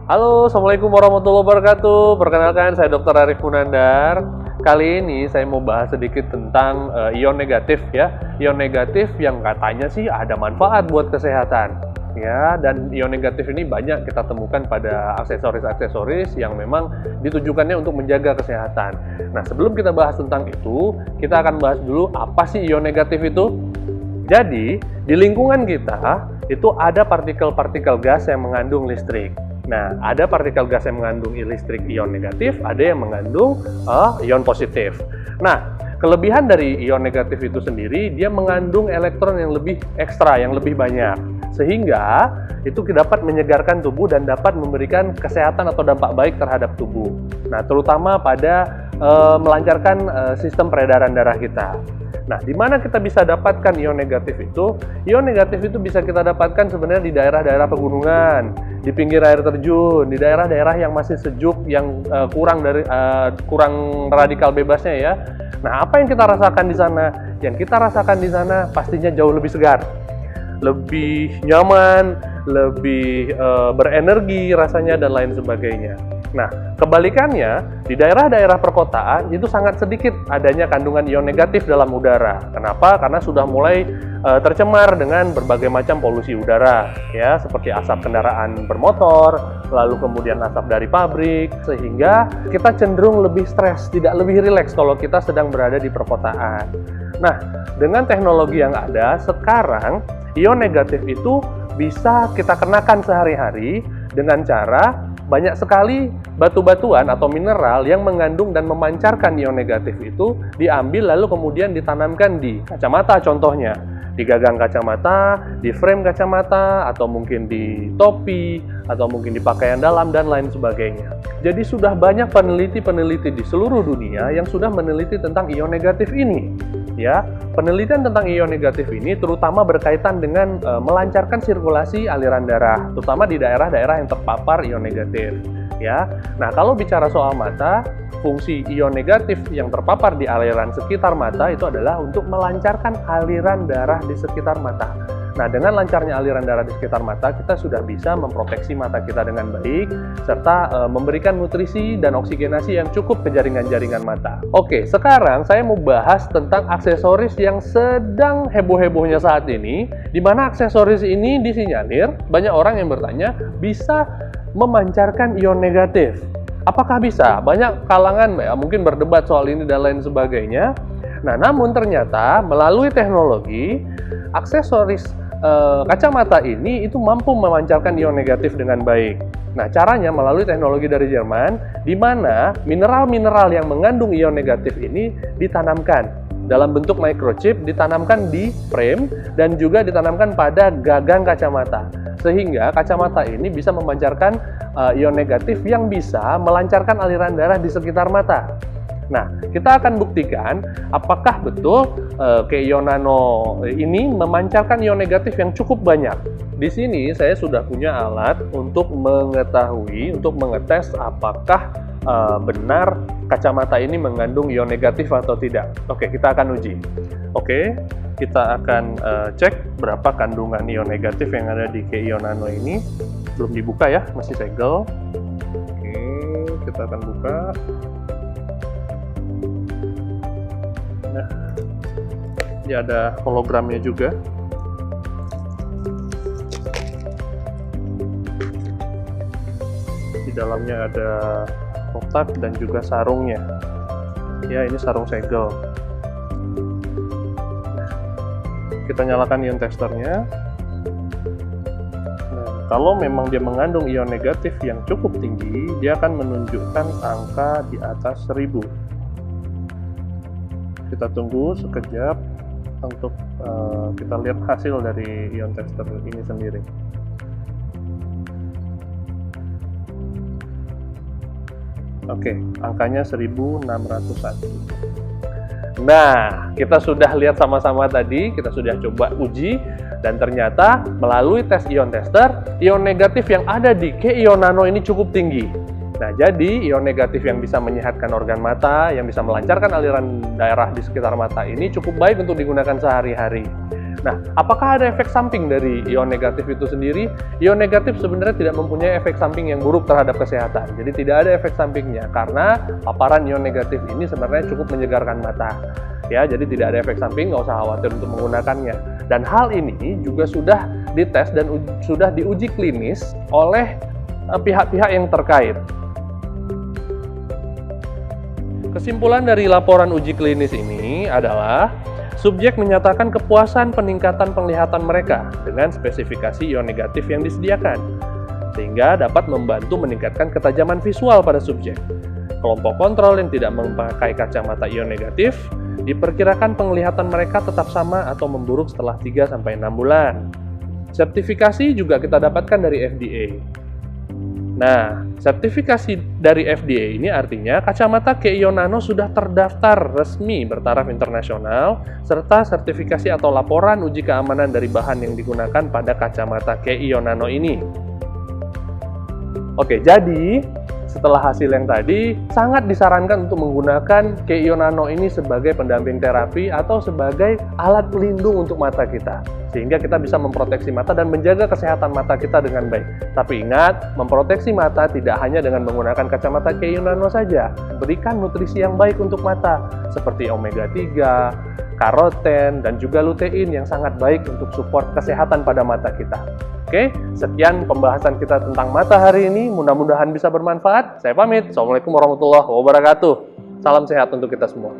Halo, Assalamualaikum warahmatullahi wabarakatuh. Perkenalkan, saya Dr. Arif Munandar. Kali ini saya mau bahas sedikit tentang ion negatif ya. Ion negatif yang katanya sih ada manfaat buat kesehatan. Ya, dan ion negatif ini banyak kita temukan pada aksesoris-aksesoris yang memang ditujukannya untuk menjaga kesehatan. Nah, sebelum kita bahas tentang itu, kita akan bahas dulu apa sih ion negatif itu. Jadi, di lingkungan kita itu ada partikel-partikel gas yang mengandung listrik. Nah, ada partikel gas yang mengandung listrik ion negatif, ada yang mengandung ion positif. Nah, kelebihan dari ion negatif itu sendiri, dia mengandung elektron yang lebih ekstra, yang lebih banyak. Sehingga itu dapat menyegarkan tubuh dan dapat memberikan kesehatan atau dampak baik terhadap tubuh. Nah, terutama pada melancarkan sistem peredaran darah kita. Nah, di mana kita bisa dapatkan ion negatif itu? Ion negatif itu bisa kita dapatkan sebenarnya di daerah-daerah pegunungan, di pinggir air terjun, di daerah-daerah yang masih sejuk, yang kurang radikal bebasnya ya. Nah, apa yang kita rasakan di sana? Yang kita rasakan di sana pastinya jauh lebih segar, lebih nyaman, lebih berenergi rasanya dan lain sebagainya. Nah, kebalikannya, di daerah-daerah perkotaan itu sangat sedikit adanya kandungan ion negatif dalam udara. Kenapa? Karena sudah mulai tercemar dengan berbagai macam polusi udara, ya, seperti asap kendaraan bermotor, lalu kemudian asap dari pabrik, sehingga kita cenderung lebih stres, tidak lebih rileks kalau kita sedang berada di perkotaan. Nah, dengan teknologi yang ada sekarang, ion negatif itu bisa kita kenakan sehari-hari dengan cara banyak sekali batu-batuan atau mineral yang mengandung dan memancarkan ion negatif itu diambil lalu kemudian ditanamkan di kacamata contohnya, di gagang kacamata, di frame kacamata, atau mungkin di topi, atau mungkin di pakaian dalam dan lain sebagainya. Jadi sudah banyak peneliti-peneliti di seluruh dunia yang sudah meneliti tentang ion negatif ini. Ya, penelitian tentang ion negatif ini terutama berkaitan dengan melancarkan sirkulasi aliran darah, terutama di daerah-daerah yang terpapar ion negatif. Ya, nah kalau bicara soal mata, fungsi ion negatif yang terpapar di aliran sekitar mata itu adalah untuk melancarkan aliran darah di sekitar mata. Nah, dengan lancarnya aliran darah di sekitar mata, kita sudah bisa memproteksi mata kita dengan baik, serta memberikan nutrisi dan oksigenasi yang cukup ke jaringan-jaringan mata. Oke, sekarang saya mau bahas tentang aksesoris yang sedang heboh-hebohnya saat ini, di mana aksesoris ini disinyalir, banyak orang yang bertanya, bisa memancarkan ion negatif. Apakah bisa? Banyak kalangan mungkin berdebat soal ini dan lain sebagainya. Nah, namun ternyata melalui teknologi, aksesoris kacamata ini itu mampu memancarkan ion negatif dengan baik. Nah, caranya melalui teknologi dari Jerman, di mana mineral-mineral yang mengandung ion negatif ini ditanamkan dalam bentuk microchip, ditanamkan di frame dan juga ditanamkan pada gagang kacamata. Sehingga kacamata ini bisa memancarkan ion negatif yang bisa melancarkan aliran darah di sekitar mata. Nah, kita akan buktikan apakah betul Keio Nano ini memancarkan ion negatif yang cukup banyak. Di sini saya sudah punya alat untuk mengetahui, untuk mengetes apakah benar kacamata ini mengandung ion negatif atau tidak. Oke, kita akan uji. Oke, kita akan cek berapa kandungan ion negatif yang ada di Keio Nano ini. Belum dibuka ya, masih segel. Oke, kita akan buka. Nah, ini ada hologramnya juga. Di dalamnya ada kotak dan juga sarungnya. Ya, ini sarung segel. Nah, kita nyalakan ion testernya. Nah, kalau memang dia mengandung ion negatif yang cukup tinggi, dia akan menunjukkan angka di atas 1000. Kita tunggu sekejap untuk kita lihat hasil dari ion tester ini sendiri. Oke, angkanya 1601. Nah, kita sudah lihat sama-sama tadi, kita sudah coba uji, dan ternyata melalui tes ion tester, ion negatif yang ada di Keio Nano ini cukup tinggi. Nah, jadi ion negatif yang bisa menyehatkan organ mata, yang bisa melancarkan aliran darah di sekitar mata ini cukup baik untuk digunakan sehari-hari. Nah, apakah ada efek samping dari ion negatif itu sendiri? Ion negatif sebenarnya tidak mempunyai efek samping yang buruk terhadap kesehatan. Jadi tidak ada efek sampingnya karena paparan ion negatif ini sebenarnya cukup menyegarkan mata. Ya, jadi tidak ada efek samping, nggak usah khawatir untuk menggunakannya. Dan hal ini juga sudah dites dan sudah diuji klinis oleh pihak-pihak yang terkait. Kesimpulan dari laporan uji klinis ini adalah subjek menyatakan kepuasan peningkatan penglihatan mereka dengan spesifikasi ion negatif yang disediakan, sehingga dapat membantu meningkatkan ketajaman visual pada subjek. Kelompok kontrol yang tidak memakai kacamata ion negatif, diperkirakan penglihatan mereka tetap sama atau memburuk setelah 3-6 bulan. Sertifikasi juga kita dapatkan dari FDA. Nah, sertifikasi dari FDA ini artinya kacamata KEIO Nano sudah terdaftar resmi bertaraf internasional, serta sertifikasi atau laporan uji keamanan dari bahan yang digunakan pada kacamata KEIO Nano ini. Oke, jadi setelah hasil yang tadi, sangat disarankan untuk menggunakan KEIO Nano ini sebagai pendamping terapi atau sebagai alat pelindung untuk mata kita. Sehingga kita bisa memproteksi mata dan menjaga kesehatan mata kita dengan baik. Tapi ingat, memproteksi mata tidak hanya dengan menggunakan kacamata KEIO Nano saja. Berikan nutrisi yang baik untuk mata, seperti omega 3, karoten, dan juga lutein yang sangat baik untuk support kesehatan pada mata kita. Oke, sekian pembahasan kita tentang mata hari ini. Mudah-mudahan bisa bermanfaat. Saya pamit. Assalamualaikum warahmatullahi wabarakatuh. Salam sehat untuk kita semua.